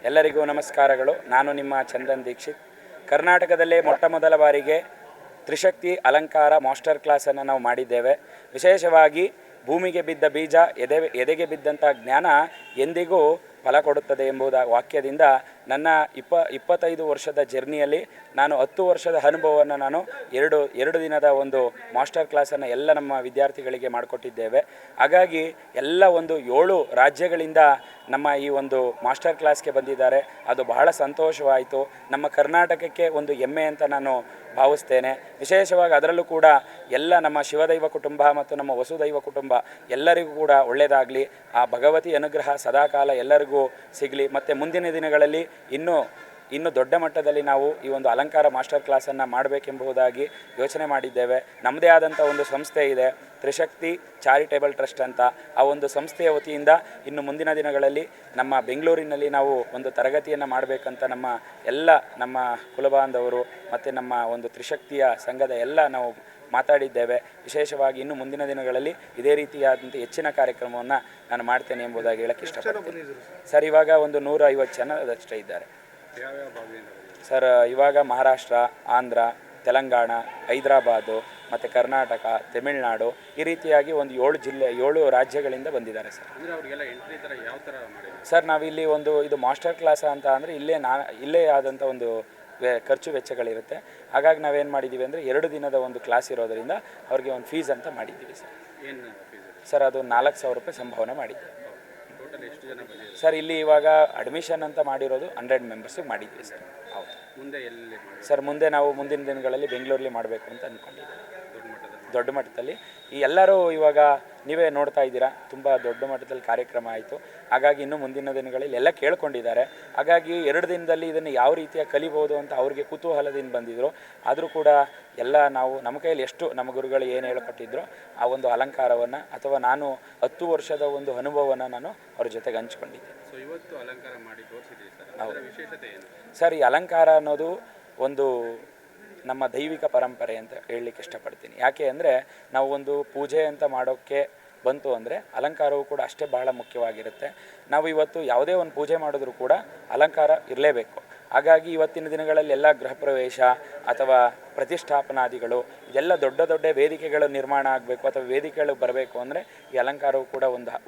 ಎಲ್ಲರಿಗೂ ನಮಸ್ಕಾರಗಳು. ನಾನು ನಿಮ್ಮ ಚಂದನ್ ದೀಕ್ಷಿತ್. ಕರ್ನಾಟಕದಲ್ಲೇ ಮೊಟ್ಟ ಮೊದಲ ಬಾರಿಗೆ ತ್ರಿಶಕ್ತಿ ಅಲಂಕಾರ ಮಾಸ್ಟರ್ ಕ್ಲಾಸನ್ನು ನಾವು ಮಾಡಿದ್ದೇವೆ. ವಿಶೇಷವಾಗಿ ಭೂಮಿಗೆ ಬಿದ್ದ ಬೀಜ ಎದೆಗೆ ಬಿದ್ದಂಥ ಜ್ಞಾನ ಎಂದಿಗೂ ಫಲ ಕೊಡುತ್ತದೆ ಎಂಬುದ ವಾಕ್ಯದಿಂದ ನನ್ನ 25 ವರ್ಷದ ಜರ್ನಿಯಲ್ಲಿ ನಾನು 10 ವರ್ಷದ ಅನುಭವವನ್ನು ನಾನು ಎರಡು ದಿನದ ಒಂದು ಮಾಸ್ಟರ್ ಕ್ಲಾಸನ್ನು ಎಲ್ಲ ನಮ್ಮ ವಿದ್ಯಾರ್ಥಿಗಳಿಗೆ ಮಾಡಿಕೊಟ್ಟಿದ್ದೇವೆ. ಹಾಗಾಗಿ ಎಲ್ಲ ಒಂದು 7 ರಾಜ್ಯಗಳಿಂದ ನಮ್ಮ ಈ ಒಂದು ಮಾಸ್ಟರ್ ಕ್ಲಾಸ್ಗೆ ಬಂದಿದ್ದಾರೆ. ಅದು ಬಹಳ ಸಂತೋಷವಾಯಿತು. ನಮ್ಮ ಕರ್ನಾಟಕಕ್ಕೆ ಒಂದು ಹೆಮ್ಮೆ ಅಂತ ನಾನು ಭಾವಿಸ್ತೇನೆ. ವಿಶೇಷವಾಗಿ ಅದರಲ್ಲೂ ಕೂಡ ಎಲ್ಲ ನಮ್ಮ ಶಿವದೈವ ಕುಟುಂಬ ಮತ್ತು ನಮ್ಮ ವಸುದೈವ ಕುಟುಂಬ ಎಲ್ಲರಿಗೂ ಕೂಡ ಒಳ್ಳೆಯದಾಗಲಿ, ಆ ಭಗವತಿ ಅನುಗ್ರಹ ಸದಾಕಾಲ ಎಲ್ಲರಿಗೂ ಸಿಗಲಿ. ಮತ್ತು ಮುಂದಿನ ದಿನಗಳಲ್ಲಿ ಇನ್ನೂ ದೊಡ್ಡ ಮಟ್ಟದಲ್ಲಿ ನಾವು ಈ ಒಂದು ಅಲಂಕಾರ ಮಾಸ್ಟರ್ ಕ್ಲಾಸನ್ನು ಮಾಡಬೇಕೆಂಬುದಾಗಿ ಯೋಚನೆ ಮಾಡಿದ್ದೇವೆ. ನಮ್ಮದೇ ಆದಂಥ ಒಂದು ಸಂಸ್ಥೆ ಇದೆ, ತ್ರಿಶಕ್ತಿ ಚಾರಿಟೇಬಲ್ ಟ್ರಸ್ಟ್ ಅಂತ. ಆ ಒಂದು ಸಂಸ್ಥೆಯ ವತಿಯಿಂದ ಇನ್ನು ಮುಂದಿನ ದಿನಗಳಲ್ಲಿ ನಮ್ಮ ಬೆಂಗಳೂರಿನಲ್ಲಿ ನಾವು ಒಂದು ತರಗತಿಯನ್ನು ಮಾಡಬೇಕಂತ ನಮ್ಮ ಕುಲಬಾಂಧವರು ಮತ್ತು ನಮ್ಮ ಒಂದು ತ್ರಿಶಕ್ತಿಯ ಸಂಘದ ಎಲ್ಲ ನಾವು ಮಾತಾಡಿದ್ದೇವೆ. ವಿಶೇಷವಾಗಿ ಇನ್ನು ಮುಂದಿನ ದಿನಗಳಲ್ಲಿ ಇದೇ ರೀತಿಯಾದಂಥ ಹೆಚ್ಚಿನ ಕಾರ್ಯಕ್ರಮವನ್ನು ನಾನು ಮಾಡ್ತೇನೆ ಎಂಬುದಾಗಿ ಹೇಳಕ್ಕೆ ಇಷ್ಟಪಡ್ತೀನಿ. ಸರ್, ಇವಾಗ ಒಂದು 150 ಜನದಷ್ಟೇ ಇದ್ದಾರೆ ಸರ್. ಇವಾಗ ಮಹಾರಾಷ್ಟ್ರ, ಆಂಧ್ರ, ತೆಲಂಗಾಣ, ಹೈದರಾಬಾದು ಮತ್ತು ಕರ್ನಾಟಕ, ತಮಿಳುನಾಡು ಈ ರೀತಿಯಾಗಿ ಒಂದು 7 ರಾಜ್ಯಗಳಿಂದ ಬಂದಿದ್ದಾರೆ ಸರ್. ಸರ್, ನಾವಿಲ್ಲಿ ಇದು ಮಾಸ್ಟರ್ ಕ್ಲಾಸ್ ಅಂತ ಅಂದರೆ ಇಲ್ಲೇ ಆದಂಥ ಒಂದು ಖರ್ಚು ವೆಚ್ಚಗಳಿರುತ್ತೆ. ಹಾಗಾಗಿ ನಾವೇನು ಮಾಡಿದ್ದೀವಿ ಅಂದರೆ 2 ದಿನದ ಒಂದು ಕ್ಲಾಸ್ ಇರೋದರಿಂದ ಅವ್ರಿಗೆ ಒಂದು ಫೀಸ್ ಅಂತ ಮಾಡಿದ್ದೀವಿ ಸರ್. ಸರ್, ಅದು 4,000 ರೂಪಾಯಿ ಸಂಭಾವನೆ ಮಾಡಿದ್ದೀವಿ ಸರ್. ಇಲ್ಲಿ ಇವಾಗ ಅಡ್ಮಿಷನ್ ಅಂತ ಮಾಡಿರೋದು 100 ಮೆಂಬರ್ಸಿಗೆ ಮಾಡಿದ್ವಿ ಸರ್. ಹೌದು. ಸರ್, ಮುಂದೆ ನಾವು ಮುಂದಿನ ದಿನಗಳಲ್ಲಿ ಬೆಂಗಳೂರಲ್ಲಿ ಮಾಡಬೇಕು ಅಂತ ಅಂದ್ಕೊಂಡಿದ್ದೀವಿ. ದೊಡ್ಡ ಮಟ್ಟದಲ್ಲಿ ಎಲ್ಲರೂ ಇವಾಗ ನೀವೇ ನೋಡ್ತಾ ಇದ್ದೀರಾ, ತುಂಬ ದೊಡ್ಡ ಮಟ್ಟದಲ್ಲಿ ಕಾರ್ಯಕ್ರಮ ಆಯಿತು. ಹಾಗಾಗಿ ಇನ್ನೂ ಮುಂದಿನ ದಿನಗಳಲ್ಲಿ ಎಲ್ಲ ಕೇಳ್ಕೊಂಡಿದ್ದಾರೆ. ಹಾಗಾಗಿ 2 ದಿನದಲ್ಲಿ ಇದನ್ನು ಯಾವ ರೀತಿಯಾಗಿ ಕಲಿಬೋದು ಅಂತ ಅವ್ರಿಗೆ ಕುತೂಹಲದಿಂದ ಬಂದಿದ್ದರು. ಆದರೂ ಕೂಡ ಎಲ್ಲ ನಾವು ನಮ್ಮ ಕೈಯಲ್ಲಿ ಎಷ್ಟು ನಮ್ಮ ಗುರುಗಳು ಏನು ಹೇಳ್ಕೊಟ್ಟಿದ್ರು ಆ ಒಂದು ಅಲಂಕಾರವನ್ನು ಅಥವಾ ನಾನು 10 ವರ್ಷದ ಒಂದು ಅನುಭವವನ್ನು ನಾನು ಅವ್ರ ಜೊತೆಗೆ ಹಂಚ್ಕೊಂಡಿದ್ದೆ. ಇವತ್ತು ಅಲಂಕಾರ ಮಾಡಿ ತೋರಿಸಿದ್ದೀವಿ ಸರ್. ಹೌದು ವಿಶೇಷತೆ ಏನು ಸರ್? ಈ ಅಲಂಕಾರ ಅನ್ನೋದು ಒಂದು ನಮ್ಮ ದೈವಿಕ ಪರಂಪರೆ ಅಂತ ಹೇಳಲಿಕ್ಕೆ ಇಷ್ಟಪಡ್ತೀನಿ. ಯಾಕೆ ಅಂದರೆ ನಾವು ಒಂದು ಪೂಜೆ ಅಂತ ಮಾಡೋಕ್ಕೆ ಬಂತು ಅಂದರೆ ಅಲಂಕಾರವು ಕೂಡ ಅಷ್ಟೇ ಬಹಳ ಮುಖ್ಯವಾಗಿರುತ್ತೆ. ನಾವು ಇವತ್ತು ಯಾವುದೇ ಒಂದು ಪೂಜೆ ಮಾಡಿದ್ರೂ ಕೂಡ ಅಲಂಕಾರ ಇರಲೇಬೇಕು. ಹಾಗಾಗಿ ಇವತ್ತಿನ ದಿನಗಳಲ್ಲಿ ಎಲ್ಲ ಗೃಹ ಪ್ರವೇಶ ಅಥವಾ ಪ್ರತಿಷ್ಠಾಪನಾದಿಗಳು ಇದೆಲ್ಲ ದೊಡ್ಡ ವೇದಿಕೆಗಳು ನಿರ್ಮಾಣ ಆಗಬೇಕು ಅಥವಾ ವೇದಿಕೆಗಳು ಬರಬೇಕು ಅಂದರೆ ಈ ಅಲಂಕಾರವು ಕೂಡ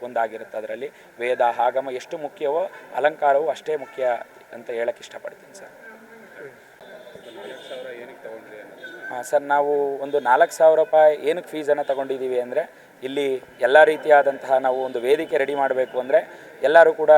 ಒಂದಾಗಿರುತ್ತೆ. ಅದರಲ್ಲಿ ವೇದ ಆಗಮ ಎಷ್ಟು ಮುಖ್ಯವೋ ಅಲಂಕಾರವು ಅಷ್ಟೇ ಮುಖ್ಯ ಅಂತ ಹೇಳಕ್ಕೆ ಇಷ್ಟಪಡ್ತೀನಿ ಸರ್. ಹಾಂ ಸರ್, ನಾವು ಒಂದು 4,000 ರೂಪಾಯಿ ಏನಕ್ಕೆ ಫೀಸನ್ನು ತಗೊಂಡಿದ್ದೀವಿ ಅಂದರೆ ಇಲ್ಲಿ ಎಲ್ಲ ರೀತಿಯಾದಂತಹ ನಾವು ಒಂದು ವೇದಿಕೆ ರೆಡಿ ಮಾಡಬೇಕು ಅಂದರೆ ಎಲ್ಲರೂ ಕೂಡ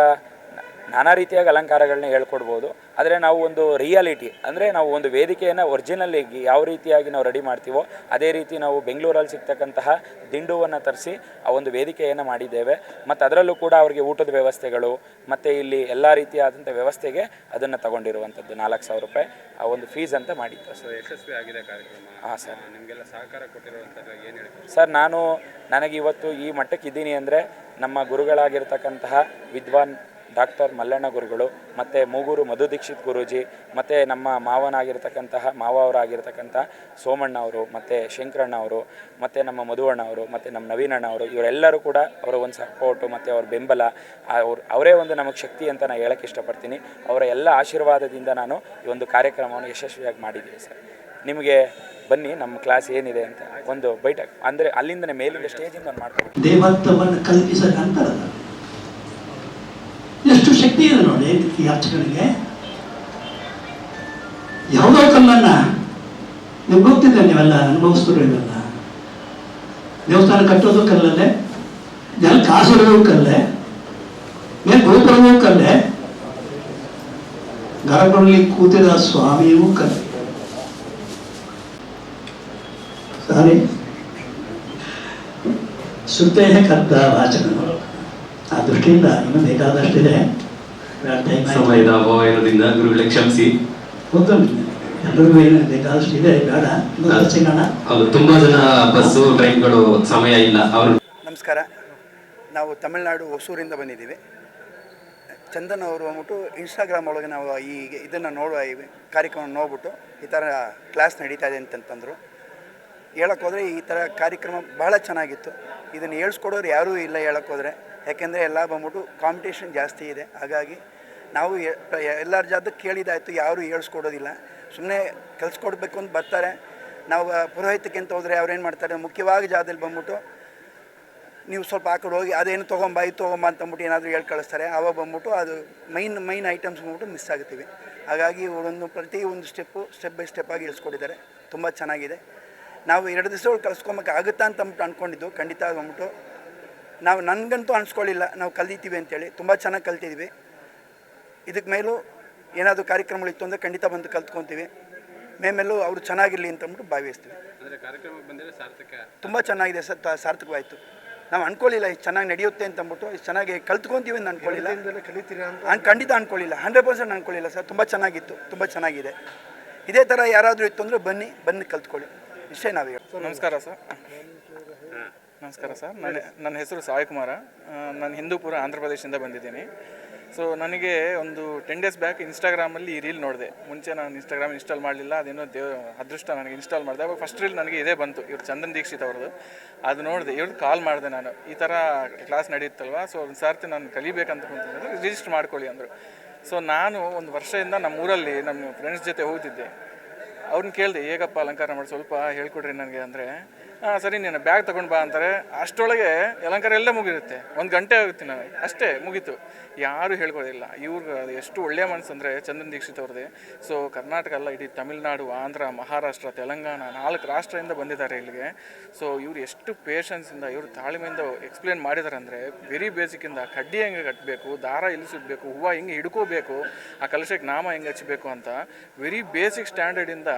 ನಾನಾ ರೀತಿಯಾಗಿ ಅಲಂಕಾರಗಳನ್ನ ಹೇಳ್ಕೊಡ್ಬೋದು. ಆದರೆ ನಾವು ಒಂದು ರಿಯಾಲಿಟಿ ಅಂದರೆ ನಾವು ಒಂದು ವೇದಿಕೆಯನ್ನು ಒರಿಜಿನಲ್ಲಾಗಿ ಯಾವ ರೀತಿಯಾಗಿ ನಾವು ರೆಡಿ ಮಾಡ್ತೀವೋ ಅದೇ ರೀತಿ ನಾವು ಬೆಂಗಳೂರಲ್ಲಿ ಸಿಗ್ತಕ್ಕಂತಹ ದಿಂಡುವನ್ನು ತರಿಸಿ ಆ ಒಂದು ವೇದಿಕೆಯನ್ನು ಮಾಡಿದ್ದೇವೆ. ಮತ್ತು ಅದರಲ್ಲೂ ಕೂಡ ಅವರಿಗೆ ಊಟದ ವ್ಯವಸ್ಥೆಗಳು ಮತ್ತು ಇಲ್ಲಿ ಎಲ್ಲ ರೀತಿಯಾದಂಥ ವ್ಯವಸ್ಥೆಗೆ ಅದನ್ನು ತಗೊಂಡಿರುವಂಥದ್ದು 4,000 ರೂಪಾಯಿ ಆ ಒಂದು ಫೀಸ್ ಅಂತ ಮಾಡಿದ್ದು ಸರ್. ಯಶಸ್ವಿ ಆಗಿದೆ ಕಾರ್ಯಕ್ರಮ. ಹಾಂ ಸರ್. ನಿಮಗೆಲ್ಲ ಸಹಕಾರ ಕೊಟ್ಟಿರುವಂಥದ್ದು ಏನು ಹೇಳ್ತೀವಿ ಸರ್? ನನಗೆ ಇವತ್ತು ಈ ಮಟ್ಟಕ್ಕೆ ಇದ್ದೀನಿ ಅಂದರೆ ನಮ್ಮ ಗುರುಗಳಾಗಿರ್ತಕ್ಕಂತಹ ವಿದ್ವಾನ್ ಡಾಕ್ಟರ್ ಮಲ್ಲಣ್ಣ ಗುರುಗಳು ಮತ್ತು ಮೂಗೂರು ಮಧು ದೀಕ್ಷಿತ್ ಗುರೂಜಿ ಮತ್ತು ನಮ್ಮ ಮಾವವರಾಗಿರ್ತಕ್ಕಂಥ ಸೋಮಣ್ಣ ಅವರು ಮತ್ತು ಶಂಕರಣ್ಣ ಅವರು ಮತ್ತು ನಮ್ಮ ಮಧುವಣ್ಣ ಅವರು ಮತ್ತು ನಮ್ಮ ನವೀನಣ್ಣ ಅವರು ಇವರೆಲ್ಲರೂ ಕೂಡ ಅವರ ಒಂದು ಸಪೋರ್ಟು ಮತ್ತು ಅವ್ರ ಬೆಂಬಲ ಅವರೇ ಒಂದು ನಮಗೆ ಶಕ್ತಿ ಅಂತ ನಾನು ಹೇಳೋಕ್ಕೆ ಇಷ್ಟಪಡ್ತೀನಿ. ಅವರ ಎಲ್ಲ ಆಶೀರ್ವಾದದಿಂದ ನಾನು ಈ ಒಂದು ಕಾರ್ಯಕ್ರಮವನ್ನು ಯಶಸ್ವಿಯಾಗಿ ಮಾಡಿದ್ದೀವಿ ಸರ್. ನಿಮಗೆ ಬನ್ನಿ, ನಮ್ಮ ಕ್ಲಾಸ್ ಏನಿದೆ ಅಂತ ಒಂದು ಬೈಠಕ್ ಅಂದರೆ ಅಲ್ಲಿಂದನೇ ಮೇಲಿಂದ ಸ್ಟೇಜಿಂದ ಒಂದು ಮಾಡ್ಕೊಂಡು ದೇವತ್ವವನ್ನು ಕಲ್ಪಿಸಕ್ಕಂತಾರಲ್ಲ, ಎಷ್ಟು ಶಕ್ತಿ ಇದೆ ನೋಡಿ ಈ ಅರ್ಚಕನಿಗೆ. ಯಾವುದೋ ಕಲ್ಲನ್ನ ನೀವು ಗೊತ್ತಿದೆ, ನೀವೆಲ್ಲ ಅನುಭವಿಸ್ತಿರೋ ಇವೆಲ್ಲ. ದೇವಸ್ಥಾನ ಕಟ್ಟೋದು ಕಲ್ಲಲ್ಲೇ, ಜನ ಕಾಸಿರೋದು ಕಲ್ಲೇ, ಮೇಲೆ ಗೋಪುರವೂ ಕಲ್ಲೇ, ಗರ್ಭದಲ್ಲಿ ಕೂತಿದ ಸ್ವಾಮಿಯೂ ಕಲ್ಲೇ. ಸಾರಿ ಸುತ್ತೇ ಕರ್ತ ವಾಚಕನು. ಆ ದೃಷ್ಟಿಯಿಂದ ಇನ್ನೂ ಬೇಕಾದಷ್ಟಿದೆ. ಸಮಯದ ಅಭಾವ ಇರೋದ್ರಿಂದ ಗುರುಗಳೇ ಕ್ಷಮಿಸಿ. ಎಲ್ಲರಿಗೂ ಏನು ಬೇಕಾದಷ್ಟಿದೆ, ಬೇಡ ಸಿಗೋಣ. ಹೌದು, ತುಂಬಾ ಜನ ಬಸ್ಸು ಟ್ರೈನ್ಗಳು ಸಮಯ ಇಲ್ಲ. ಅವರು ನಮಸ್ಕಾರ. ನಾವು ತಮಿಳುನಾಡು ಹೊಸೂರಿಂದ ಬಂದಿದ್ದೀವಿ. ಚಂದನ್ ಅವರು ಅಂದ್ಬಿಟ್ಟು ಇನ್ಸ್ಟಾಗ್ರಾಮ್ ಒಳಗೆ ನಾವು ಇದನ್ನು ಈ ಕಾರ್ಯಕ್ರಮ ನೋಡ್ಬಿಟ್ಟು ಈ ಥರ ಕ್ಲಾಸ್ ನಡೀತಾ ಇದೆ ಅಂತಂತಂದರು. ಹೇಳೋಕ್ಕೋದ್ರೆ ಈ ಥರ ಕಾರ್ಯಕ್ರಮ ಭಾಳ ಚೆನ್ನಾಗಿತ್ತು. ಇದನ್ನು ಹೇಳ್ಸ್ಕೊಡೋರು ಯಾರೂ ಇಲ್ಲ ಹೇಳೋಕ್ಕೋದ್ರೆ. ಯಾಕೆಂದರೆ ಎಲ್ಲ ಬಂದ್ಬಿಟ್ಟು ಕಾಂಪಿಟೇಷನ್ ಜಾಸ್ತಿ ಇದೆ. ಹಾಗಾಗಿ ನಾವು ಎಲ್ಲರ ಜಾತ ಕೇಳಿದಾಯಿತು, ಯಾರು ಹೇಳ್ಸ್ಕೊಡೋದಿಲ್ಲ. ಸುಮ್ಮನೆ ಕಲಿಸ್ಕೊಡ್ಬೇಕು ಅಂತ ಬರ್ತಾರೆ. ನಾವು ಪುರೋಹಿತಕ್ಕೆ ಅಂತ ಹೋದರೆ ಅವ್ರೇನು ಮಾಡ್ತಾರೆ, ಮುಖ್ಯವಾಗಿ ಜಾಗದಲ್ಲಿ ಬಂದ್ಬಿಟ್ಟು ನೀವು ಸ್ವಲ್ಪ ಆ ಕಡೆ ಹೋಗಿ ಅದೇನು ತೊಗೊಂಬ ಇದು ತೊಗೊಂಬ ಅಂತಂದ್ಬಿಟ್ಟು ಏನಾದರೂ ಹೇಳಿ ಕಳಿಸ್ತಾರೆ. ಆವಾಗ ಬಂದ್ಬಿಟ್ಟು ಅದು ಮೈನ್ ಐಟಮ್ಸ್ ಬಂದ್ಬಿಟ್ಟು ಮಿಸ್ ಆಗುತ್ತೀವಿ. ಹಾಗಾಗಿ ಪ್ರತಿಯೊಂದು ಸ್ಟೆಪ್ ಬೈ ಸ್ಟೆಪ್ ಆಗಿ ಇಳಿಸ್ಕೊಟ್ಟಿದ್ದಾರೆ. ತುಂಬ ಚೆನ್ನಾಗಿದೆ. ನಾವು 2 ದಿವಸಗಳು ಕಲಿಸ್ಕೊಬೇಕಾಗುತ್ತಾ ಅಂತ ಅಂದ್ಕೊಂಡಿದ್ದು, ಖಂಡಿತ ಬಂದ್ಬಿಟ್ಟು ನಾವು ನನಗಂತೂ ಅನಿಸ್ಕೊಳ್ಳಿಲ್ಲ ನಾವು ಕಲಿತೀವಿ ಅಂತೇಳಿ. ತುಂಬ ಚೆನ್ನಾಗಿ ಕಲ್ತಿದ್ವಿ. ಇದಕ್ಕೆ ಮೇಲೂ ಏನಾದರೂ ಕಾರ್ಯಕ್ರಮಗಳಿತ್ತು ಅಂದರೆ ಖಂಡಿತ ಬಂದು ಕಲ್ತ್ಕೊತೀವಿ. ಮೇಲೂ ಅವರು ಚೆನ್ನಾಗಿರಲಿ ಅಂತಂದ್ಬಿಟ್ಟು ಭಾವಿಸ್ತೀವಿ. ತುಂಬ ಚೆನ್ನಾಗಿದೆ ಸರ್, ಸಾರ್ಥಕವಾಯಿತು. ನಾವು ಅಂದ್ಕೊಳ್ಳಿಲ್ಲ ಇಷ್ಟು ಚೆನ್ನಾಗಿ ನಡೆಯುತ್ತೆ ಅಂತಂದ್ಬಿಟ್ಟು, ಇಷ್ಟು ಚೆನ್ನಾಗಿ ಕಲ್ತ್ಕೊತೀವಿ ಅಂತ ಅಂದ್ಕೊಳ್ಳಿಲ್ಲ. ಖಂಡಿತ ಅಂದ್ಕೊಳ್ಳಿಲ್ಲ, 100% ಅಂದ್ಕೊಳ್ಳಿಲ್ಲ ಸರ್. ತುಂಬ ಚೆನ್ನಾಗಿತ್ತು, ತುಂಬ ಚೆನ್ನಾಗಿದೆ. ಇದೇ ಥರ ಯಾರಾದರೂ ಇತ್ತು ಅಂದರೆ ಬನ್ನಿ ಕಲ್ತ್ಕೊಳ್ಳಿ, ಇಷ್ಟೇ ನಾವು ಹೇಳಿ. ನಮಸ್ಕಾರ ಸರ್. ನನ್ನ ಹೆಸರು ಸಾಯಿ ಕುಮಾರ. ನಾನು ಹಿಂದೂಪುರ ಆಂಧ್ರ ಪ್ರದೇಶದಿಂದ ಬಂದಿದ್ದೀನಿ. ಸೊ ನನಗೆ ಒಂದು 10 ಡೇಸ್ ಬ್ಯಾಕ್ ಇನ್ಸ್ಟಾಗ್ರಾಮಲ್ಲಿ ಈ ರೀಲ್ ನೋಡಿದೆ. ಮುಂಚೆ ನಾನು ಇನ್ಸ್ಟಾಗ್ರಾಮ್ ಇನ್ಸ್ಟಾಲ್ ಮಾಡಲಿಲ್ಲ, ಅದೇನೋ ಅದೃಷ್ಟ ನನಗೆ ಇನ್ಸ್ಟಾಲ್ ಮಾಡಿದೆ. ಅವಾಗ ಫಸ್ಟ್ ರೀಲ್ ನನಗೆ ಇದೇ ಬಂತು, ಇವ್ರು ಚಂದನ್ ದೀಕ್ಷಿತ್ ಅವ್ರದ್ದು. ಅದು ನೋಡಿದೆ, ಇವ್ರದ್ದು ಕಾಲ್ ಮಾಡಿದೆ ನಾನು, ಈ ಥರ ಕ್ಲಾಸ್ ನಡೆಯುತ್ತಲ್ವ, ಸೊ ಒಂದು ಸಾರ್ತಿ ನಾನು ಕಲಿಬೇಕಂತ ಕುಂತಿದ್ದೆ, ರಿಜಿಸ್ಟರ್ ಮಾಡ್ಕೊಳ್ಳಿ ಅಂದರು. ಸೊ ನಾನು ಒಂದು ವರ್ಷದಿಂದ ನಮ್ಮೂರಲ್ಲಿ ನಮ್ಮ ಫ್ರೆಂಡ್ಸ್ ಜೊತೆ ಹೋಗ್ತಿದ್ದೆ. ಅವ್ರನ್ನ ಕೇಳಿದೆ, ಹೇಗಪ್ಪ ಅಲಂಕಾರ ಮಾಡಿ ಸ್ವಲ್ಪ ಹೇಳ್ಕೊಡ್ರಿ ನನಗೆ ಅಂದರೆ, ಸರಿ ನೀನು ಬ್ಯಾಗ್ ತೊಗೊಂಡು ಬಾ ಅಂತಾರೆ. ಅಷ್ಟರೊಳಗೆ ಅಲಂಕಾರ ಎಲ್ಲ ಮುಗಿರುತ್ತೆ, 1 ಗಂಟೆ ಆಗುತ್ತೆ ನನಗೆ, ಅಷ್ಟೇ ಮುಗೀತು. ಯಾರೂ ಹೇಳ್ಕೊಳ್ಳೋದಿಲ್ಲ. ಇವ್ರಿಗೆ ಅದು ಎಷ್ಟು ಒಳ್ಳೆಯ ಮನಸ್ಸು ಅಂದರೆ ಚಂದನ್ ದೀಕ್ಷಿತ್ ಅವ್ರದ್ದೇ. ಸೊ ಕರ್ನಾಟಕ ಅಲ್ಲ, ಇಡೀ ತಮಿಳುನಾಡು, ಆಂಧ್ರ, ಮಹಾರಾಷ್ಟ್ರ, ತೆಲಂಗಾಣ 4 ರಾಷ್ಟ್ರದಿಂದ ಬಂದಿದ್ದಾರೆ ಇಲ್ಲಿಗೆ. ಸೊ ಇವ್ರು ಎಷ್ಟು ಪೇಷನ್ಸಿಂದ, ಇವರು ತಾಳ್ಮೆಯಿಂದ ಎಕ್ಸ್ಪ್ಲೇನ್ ಮಾಡಿದ್ದಾರೆ ಅಂದರೆ, ವೆರಿ ಬೇಸಿಕ್ಕಿಂದ ಕಡ್ಡಿ ಹೆಂಗೆ ಕಟ್ಟಬೇಕು, ದಾರ ಎಲ್ಲಿ ಸುತ್ತಬೇಕು, ಹೂವು ಹೆಂಗೆ ಹಿಡ್ಕೋಬೇಕು, ಆ ಕಲಶಕ್ಕೆ ನಾಮ ಹೆಂಗೆ ಹಚ್ಚಬೇಕು ಅಂತ ವೆರಿ ಬೇಸಿಕ್ ಸ್ಟ್ಯಾಂಡರ್ಡಿಂದ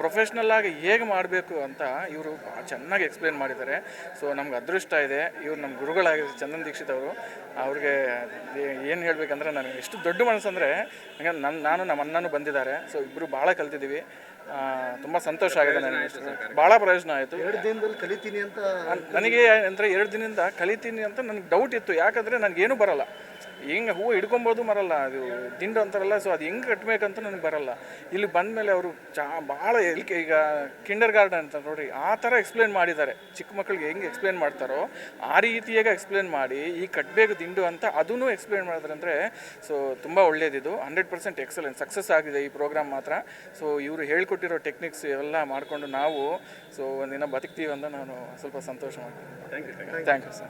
ಪ್ರೊಫೆಷ್ನಲ್ಲಾಗಿ ಹೇಗೆ ಮಾಡಬೇಕು ಅಂತ ಇವರು ಚೆನ್ನಾಗಿ ಎಕ್ಸ್ಪ್ಲೇನ್ ಮಾಡಿದ್ದಾರೆ. ಸೊ ನಮ್ಗೆ ಅದೃಷ್ಟ ಇದೆ, ಇವ್ರು ನಮ್ಮ ಗುರುಗಳಾಗಿದ್ದಾರೆ ಚಂದನ್ ದೀಕ್ಷಿತ್ ಅವರು. ಅವ್ರಿಗೆ ಏನು ಹೇಳಬೇಕಂದ್ರೆ, ನನಗೆ ಎಷ್ಟು ದೊಡ್ಡ ಮನಸ್ಸು ಅಂದರೆ, ನಾನು ನಮ್ಮ ಅಣ್ಣನೂ ಬಂದಿದ್ದಾರೆ. ಸೊ ಇಬ್ಬರು ಭಾಳ ಕಲ್ತಿದ್ದೀವಿ. ತುಂಬ ಸಂತೋಷ ಆಗಿದೆ ನನಗೆ, ಭಾಳ ಪ್ರಯೋಜನ ಆಯಿತು. 2 ದಿನದಲ್ಲಿ ಕಲಿತೀನಿ ಅಂತ ನನಗೆ ಅಂದರೆ 2 ದಿನದಿಂದ ಕಲಿತೀನಿ ಅಂತ ನನಗೆ ಡೌಟ್ ಇತ್ತು. ಯಾಕಂದರೆ ನನಗೇನು ಬರಲ್ಲ, ಹೆಂಗೆ ಹೂವು ಹಿಡ್ಕೊಬೋದು ಬರಲ್ಲ, ಅದು ದಿಂಡು ಅಂತಾರಲ್ಲ, ಸೊ ಅದು ಹೆಂಗೆ ಕಟ್ಟಬೇಕಂತ ನನಗೆ ಬರಲ್ಲ. ಇಲ್ಲಿ ಬಂದಮೇಲೆ ಅವರು ಭಾಳ ಈಗ ಕಿಂಡರ್ ಗಾರ್ಡನ್ ಅಂತ ನೋಡಿರಿ, ಆ ಥರ ಎಕ್ಸ್ಪ್ಲೇನ್ ಮಾಡಿದ್ದಾರೆ. ಚಿಕ್ಕ ಮಕ್ಕಳಿಗೆ ಹೆಂಗೆ ಎಕ್ಸ್ಪ್ಲೇನ್ ಮಾಡ್ತಾರೋ ಆ ರೀತಿಯಾಗಿ ಎಕ್ಸ್ಪ್ಲೇನ್ ಮಾಡಿ, ಈ ಕಟ್ಟಬೇಕು ದಿಂಡು ಅಂತ ಅದನ್ನು ಎಕ್ಸ್ಪ್ಲೇನ್ ಮಾಡಿದ್ರೆ ಅಂದರೆ, ಸೊ ತುಂಬ ಒಳ್ಳೆಯದಿದು. 100% ಎಕ್ಸಲೆಂಟ್ ಸಕ್ಸಸ್ ಆಗಿದೆ ಈ ಪ್ರೋಗ್ರಾಮ್ ಮಾತ್ರ. ಸೊ ಇವರು ಹೇಳ್ಕೊಟ್ಟಿರೋ ಟೆಕ್ನಿಕ್ಸ್ ಎಲ್ಲ ಮಾಡಿಕೊಂಡು ನಾವು ಸೊ ಒಂದಿನ ಬದುಕ್ತೀವಿ ಅಂತ ನಾನು ಸ್ವಲ್ಪ ಸಂತೋಷ ಮಾಡ್ತೀನಿ. Thank you sir.